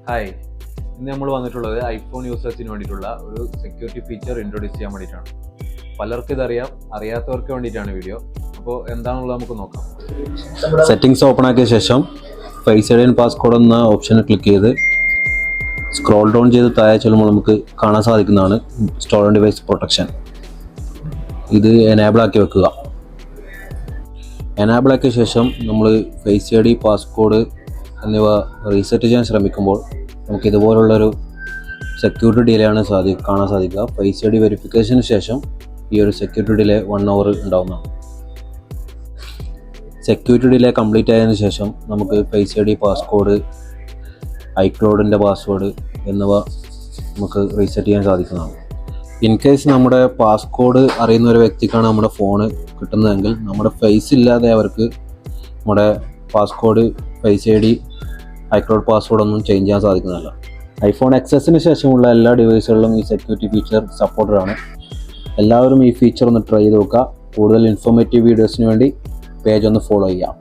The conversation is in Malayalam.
ഹായ്, ഇന്ന് നമ്മൾ വന്നിട്ടുള്ളത് ഐഫോൺ യൂസേഴ്സിന് വേണ്ടിയിട്ടുള്ള ഒരു സെക്യൂരിറ്റി ഫീച്ചർ ഇൻട്രൊഡ്യൂസ് ചെയ്യാൻ വേണ്ടിയിട്ടാണ്. പലർക്കും ഇതറിയാം, അറിയാത്തവർക്ക് വേണ്ടിയിട്ടാണ് വീഡിയോ. അപ്പോൾ എന്താണെന്നുള്ളത് നമുക്ക് നോക്കാം. സെറ്റിംഗ്സ് ഓപ്പൺ ആക്കിയ ശേഷം ഫേസ് ഐഡി ആൻഡ് പാസ്കോഡ് എന്ന ഓപ്ഷനിൽ ക്ലിക്ക് ചെയ്ത് സ്ക്രോൾ ഡൗൺ ചെയ്ത് താഴെ ചെല്ലുമ്പോൾ നമുക്ക് കാണാൻ സാധിക്കുന്നതാണ് സ്റ്റോറൻ ഡിവൈസ് പ്രൊട്ടക്ഷൻ. ഇത് എനേബിൾ ആക്കി വെക്കുക. എനേബിൾ ആക്കിയ ശേഷം നമ്മൾ ഫേസ് ഐ ഡി പാസ്കോഡ് എന്നിവ റീസെറ്റ് ചെയ്യാൻ ശ്രമിക്കുമ്പോൾ നമുക്ക് ഇതുപോലുള്ളൊരു സെക്യൂരിറ്റി ഡിലേ ആണ് കാണാൻ സാധിക്കുക. ഫേസ് ഐ ഡി വെരിഫിക്കേഷന് ശേഷം ഈ ഒരു സെക്യൂരിറ്റി ഡിലേ 1 hour ഉണ്ടാവുന്നതാണ്. സെക്യൂരിറ്റി ഡിലേ കംപ്ലീറ്റ് ആയതിനു ശേഷം നമുക്ക് ഫേസ് ഐ ഡി പാസ്കോഡ്, ഐക്ലൗഡിൻ്റെ പാസ്വേഡ് എന്നിവ നമുക്ക് റീസെറ്റ് ചെയ്യാൻ സാധിക്കുന്നതാണ്. ഇൻ കേസ് നമ്മുടെ പാസ്കോഡ് അറിയുന്ന ഒരു വ്യക്തിക്കാണ് നമ്മുടെ ഫോണ് കിട്ടുന്നതെങ്കിൽ നമ്മുടെ ഫേസ് ഇല്ലാതെ അവർക്ക് നമ്മുടെ passcode, Face I D, iCloud പാസ്വേഡൊന്നും ചേഞ്ച് ചെയ്യാൻ സാധിക്കുന്നതല്ല. ഐഫോൺ എക്സസിന് ശേഷമുള്ള എല്ലാ ഡിവൈസുകളിലും ഈ സെക്യൂരിറ്റി ഫീച്ചർ സപ്പോർട്ടഡ് ആണ്. എല്ലാവരും ഈ ഫീച്ചർ ഒന്ന് ട്രൈ ചെയ്ത് നോക്കുക. കൂടുതൽ ഇൻഫോർമേറ്റീവ് വീഡിയോസിന് വേണ്ടി പേജ് ഒന്ന് ഫോളോ ചെയ്യാം.